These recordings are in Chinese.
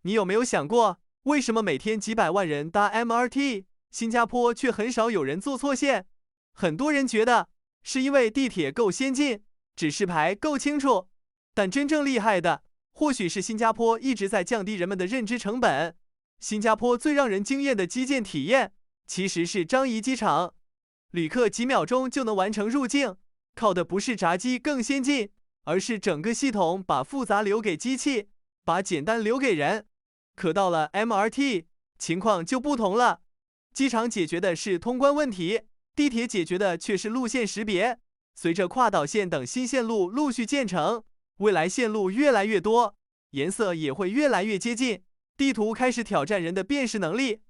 你有没有想过，为什么每天几百万人搭 MRT， 新加坡却很少有人坐错线？很多人觉得是因为地铁够先进，指示牌够清楚，但真正厉害的，或许是新加坡一直在降低人们的认知成本。新加坡最让人惊艳的基建体验，其实是樟宜机场，旅客几秒钟就能完成入境，靠的不是闸机更先进，而是整个系统把复杂留给机器，把简单留给人。可到了 MRT， 情况就不同了，机场解决的是通关问题，地铁解决的却是路线识别。随着跨岛线等新线路陆续建成，未来线路越来越多，颜色也会越来越接近，地图开始挑战人的辨识能力。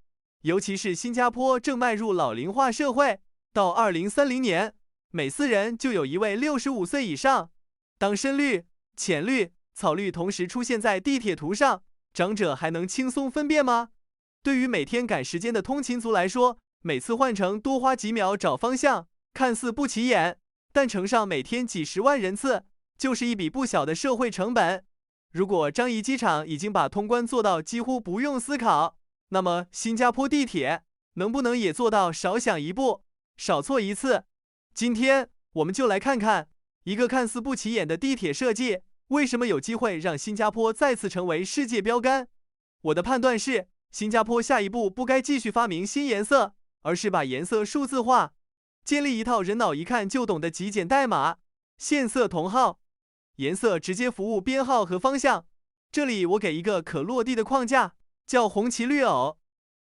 尤其是新加坡正迈入老龄化社会，到2030年，每4人就有1位65岁以上。当深绿、浅绿、草绿同时出现在地铁图上，长者还能轻松分辨吗？对于每天赶时间的通勤族来说，每次换乘多花几秒找方向，看似不起眼，但乘上每天几十万人次，就是一笔不小的社会成本。如果樟宜机场已经把通关做到几乎不用思考，那么新加坡地铁能不能也做到少想一步，少错一次？今天我们就来看看一个看似不起眼的地铁设计，为什么有机会让新加坡再次成为世界标杆。我的判断是，新加坡下一步不该继续发明新颜色，而是把颜色数字化，建立一套人脑一看就懂的极简代码，线色同号，颜色直接服务编号和方向。这里我给一个可落地的框架，叫红旗绿偶。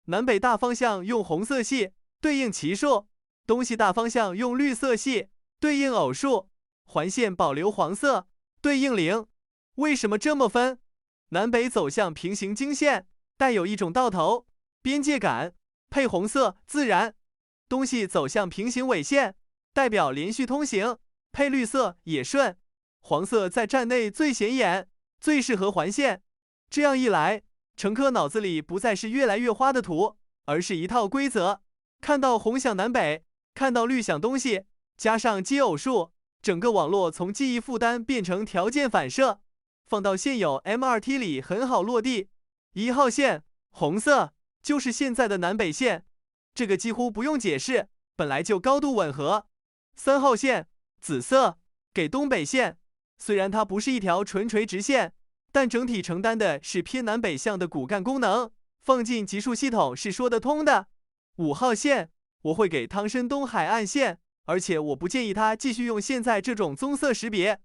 南北大方向用红色系对应奇数，东西大方向用绿色系对应偶数，环线保留黄色对应0。为什么这么分？南北走向平行经线，带有一种到头边界感，配红色自然；东西走向平行纬线，代表连续通行，配绿色也顺。黄色在站内最显眼，最适合环线。这样一来，乘客脑子里不再是越来越花的图，而是一套规则。看到红想南北，看到绿想东西，加上奇偶数，整个网络从记忆负担变成条件反射，放到现有 MRT 里很好落地。1号线红色就是现在的南北线，这个几乎不用解释，本来就高度吻合。3号线紫色给东北线，虽然它不是一条纯垂直线，但整体承担的是偏南北向的骨干功能，放进级数系统是说得通的。5号线我会给汤申东海岸线，而且我不建议它继续用现在这种棕色识别，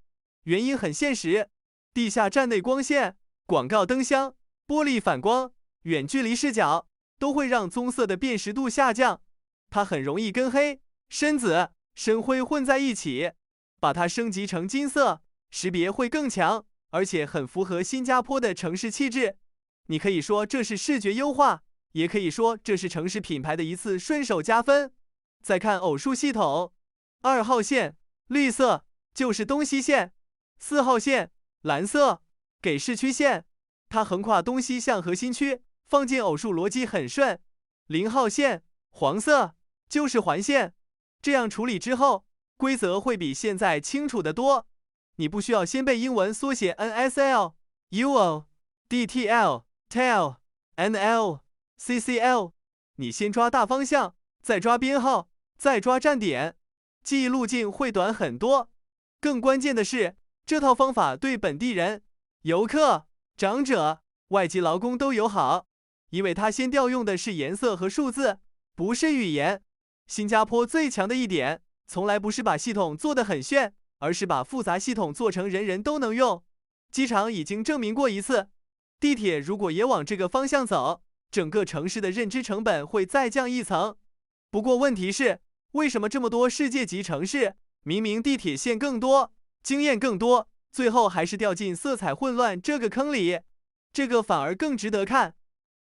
原因很现实，地下站内光线、广告灯箱、玻璃反光、远距离视角都会让棕色的辨识度下降，它很容易跟黑、深紫、深灰混在一起。把它升级成金色，识别会更强，而且很符合新加坡的城市气质。你可以说这是视觉优化，也可以说这是城市品牌的一次顺手加分。再看偶数系统，2号线绿色就是东西线，4号线蓝色给市区线，它横跨东西向核心区，放进偶数逻辑很顺。0号线黄色就是环线，这样处理之后，规则会比现在清楚得多。你不需要先背英文缩写 NSL、UO、DTL、TEL、NL、CCL， 你先抓大方向，再抓编号，再抓站点，记忆路径会短很多。更关键的是，这套方法对本地人、游客、长者、外籍劳工都友好，因为它先调用的是颜色和数字，不是语言。新加坡最强的一点，从来不是把系统做得很炫，而是把复杂系统做成人人都能用。机场已经证明过一次，地铁如果也往这个方向走，整个城市的认知成本会再降一层。不过问题是，为什么这么多世界级城市，明明地铁线更多，经验更多，最后还是掉进色彩混乱这个坑里？这个反而更值得看，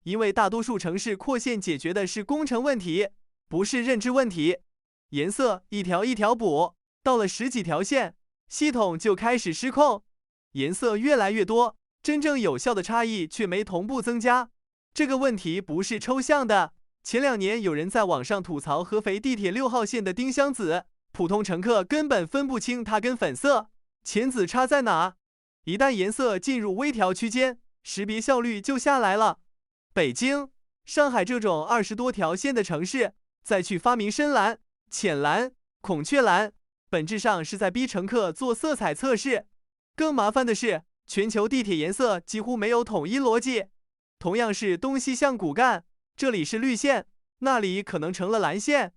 因为大多数城市扩线解决的是工程问题，不是认知问题。颜色一条一条补，到了10几条线，系统就开始失控。颜色越来越多，真正有效的差异却没同步增加。这个问题不是抽象的。前2年有人在网上吐槽合肥地铁6号线的丁香紫，普通乘客根本分不清它跟粉色、浅紫差在哪。一旦颜色进入微调区间，识别效率就下来了。北京、上海这种20多条线的城市，再去发明深蓝、浅蓝、孔雀蓝，本质上是在逼乘客做色彩测试。更麻烦的是，全球地铁颜色几乎没有统一逻辑。同样是东西向骨干，这里是绿线，那里可能成了蓝线。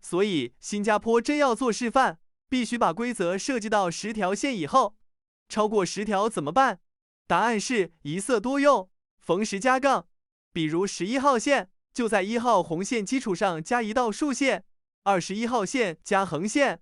所以新加坡真要做示范，必须把规则设计到10条线以后。超过10条怎么办？答案是一色多用，逢十加杠。比如11号线，就在1号红线基础上加一道竖线，21号线加横线。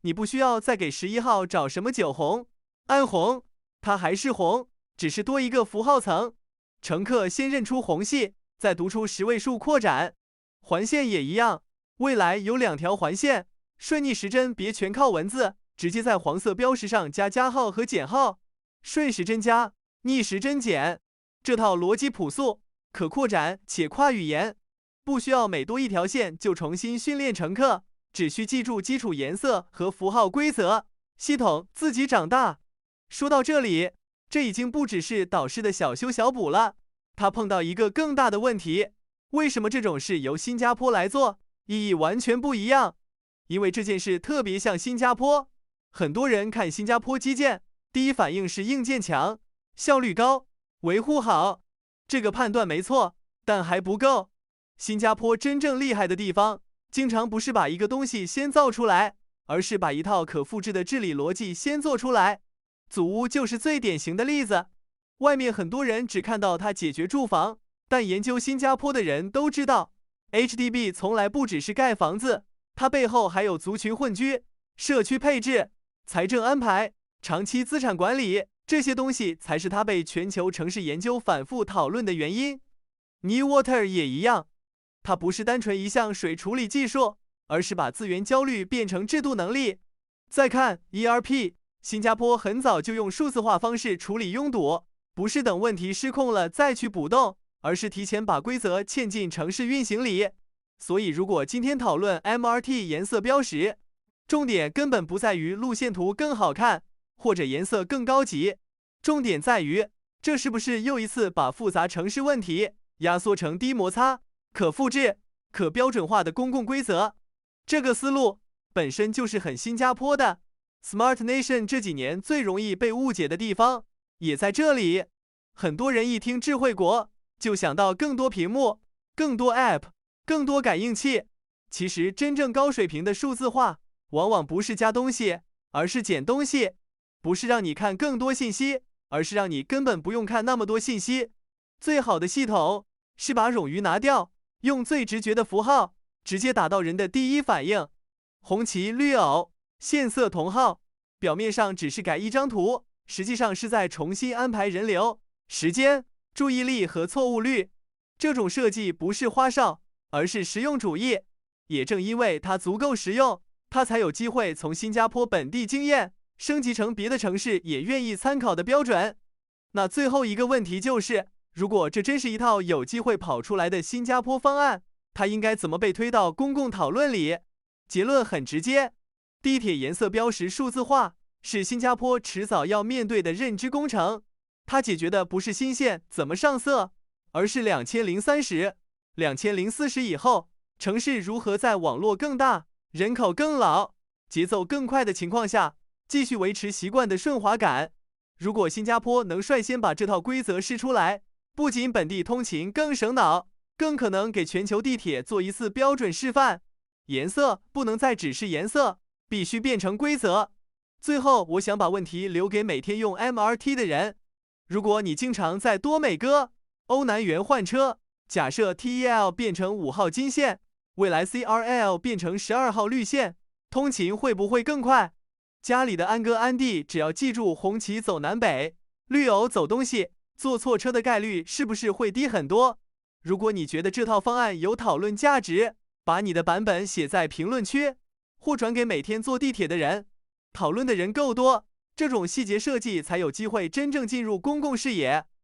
你不需要再给11号找什么9红，按红，它还是红，只是多一个符号层。乘客先认出红系，再读出10位数扩展。环线也一样，未来有2条环线，顺逆时针别全靠文字，直接在黄色标识上加加号和减号，顺时针加，逆时针减。这套逻辑朴素，可扩展且跨语言，不需要每多一条线就重新训练乘客，只需记住基础颜色和符号规则，系统自己长大。说到这里，这已经不只是导师的小修小补了，他碰到一个更大的问题：为什么这种事由新加坡来做，意义完全不一样？因为这件事特别像新加坡，很多人看新加坡基建，第一反应是硬件强，效率高，维护好。这个判断没错，但还不够。新加坡真正厉害的地方，经常不是把一个东西先造出来，而是把一套可复制的治理逻辑先做出来。祖屋就是最典型的例子。外面很多人只看到它解决住房，但研究新加坡的人都知道 ，HDB 从来不只是盖房子，它背后还有族群混居、社区配置、财政安排、长期资产管理，这些东西才是它被全球城市研究反复讨论的原因。Newater 也一样，它不是单纯一项水处理技术，而是把资源焦虑变成制度能力。再看 ERP。新加坡很早就用数字化方式处理拥堵，不是等问题失控了再去补洞，而是提前把规则嵌进城市运行里。所以如果今天讨论 MRT 颜色标识，重点根本不在于路线图更好看，或者颜色更高级，重点在于这是不是又一次把复杂城市问题压缩成低摩擦、可复制、可标准化的公共规则。这个思路本身就是很新加坡的。Smart Nation 这几年最容易被误解的地方也在这里。很多人一听智慧国就想到更多屏幕、更多 App、更多感应器。其实真正高水平的数字化往往不是加东西，而是减东西。不是让你看更多信息，而是让你根本不用看那么多信息。最好的系统是把冗余拿掉，用最直觉的符号直接打到人的第一反应。红旗绿偶线色同号，表面上只是改一张图，实际上是在重新安排人流、时间、注意力和错误率。这种设计不是花哨，而是实用主义。也正因为它足够实用，它才有机会从新加坡本地经验升级成别的城市也愿意参考的标准。那最后一个问题就是，如果这真是一套有机会跑出来的新加坡方案，它应该怎么被推到公共讨论里？结论很直接。地铁颜色标识数字化是新加坡迟早要面对的认知工程，它解决的不是新线怎么上色，而是2030、2040以后，城市如何在网络更大、人口更老、节奏更快的情况下，继续维持习惯的顺滑感。如果新加坡能率先把这套规则试出来，不仅本地通勤更省脑，更可能给全球地铁做一次标准示范。颜色不能再只是颜色，必须变成规则。最后，我想把问题留给每天用 MRT 的人。如果你经常在多美哥、欧南园换车，假设 TEL 变成5号金线，未来 CRL 变成12号绿线，通勤会不会更快？家里的安哥安弟只要记住红旗走南北，绿偶走东西，坐错车的概率是不是会低很多？如果你觉得这套方案有讨论价值，把你的版本写在评论区，或转给每天坐地铁的人。讨论的人够多，这种细节设计才有机会真正进入公共视野。